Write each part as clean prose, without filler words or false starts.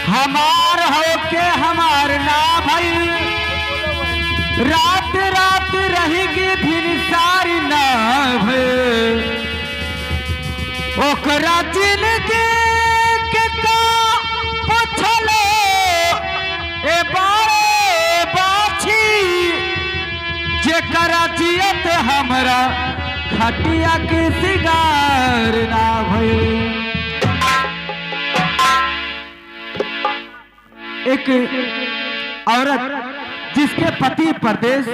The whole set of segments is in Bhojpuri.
हमार हो के हमार ना भई रात रात रहेगी फिर सारी ना भई ओकरा जिंदगी के का पूछलो ए बारे बाछी जेकरा जियत हमरा खटिया के सिगार ना भई। एक औरत जिसके पति परदेश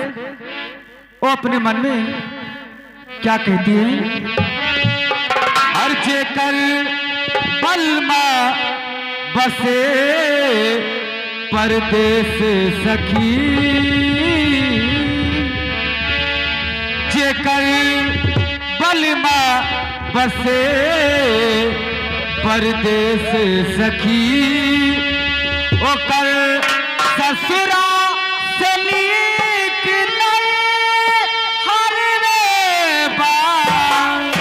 वो अपने मन में क्या कहती है, हर जेकर बलमा बसे परदेश सखी जेकर बलमा बसे परदेश सखी ओकर ससुरा से नीक नहीं हर रे बार।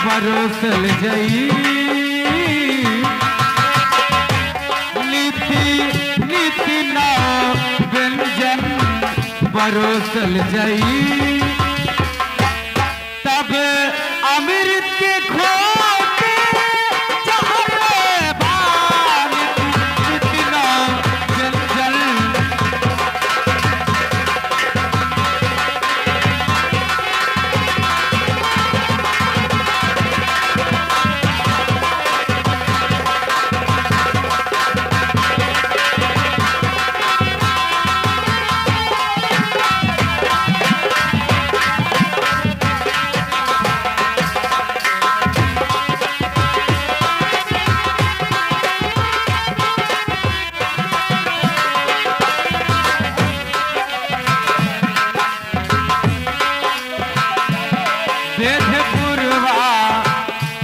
परोसल जई नीति नीति ना व्यंजन परोसल जई तब अमृत के खोटे जहर बान नीति ना व्यंजन।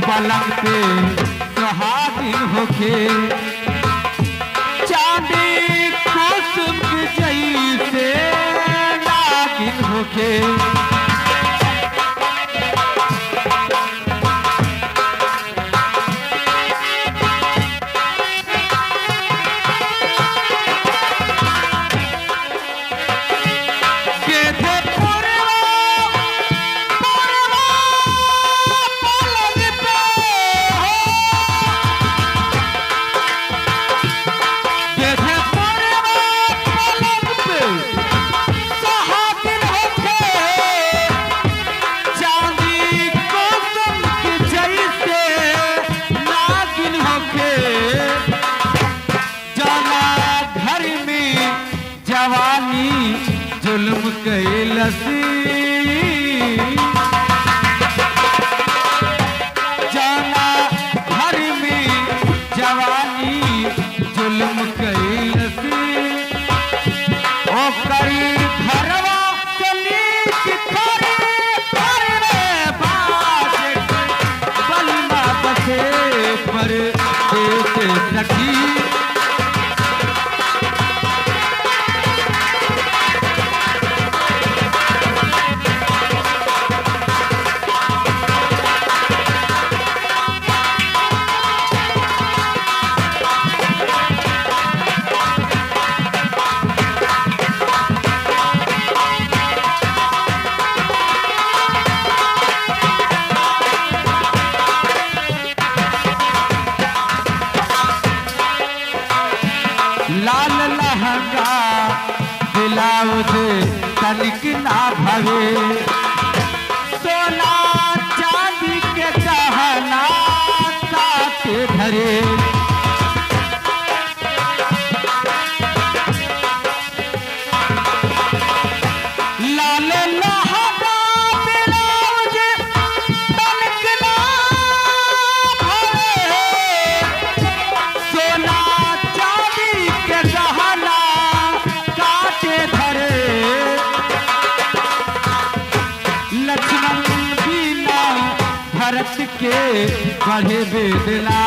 पलंग पे सुहागिन होके चांदी कुसुम की जैसे नागिन होके भरत के बढ़े बेदला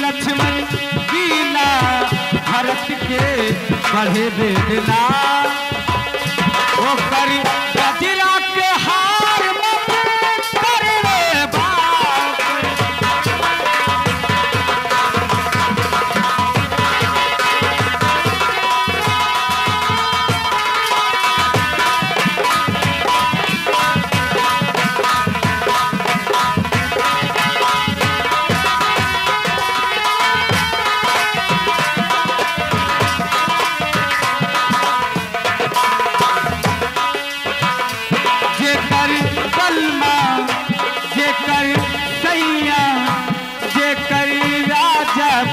लक्ष्मण बीना भरत के बढ़े बेदला ओ कर गजरा के हार में कर रे बाप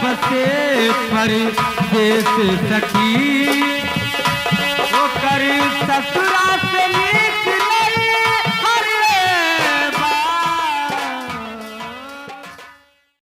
बसे परदेस सखी वो कर ससुरा से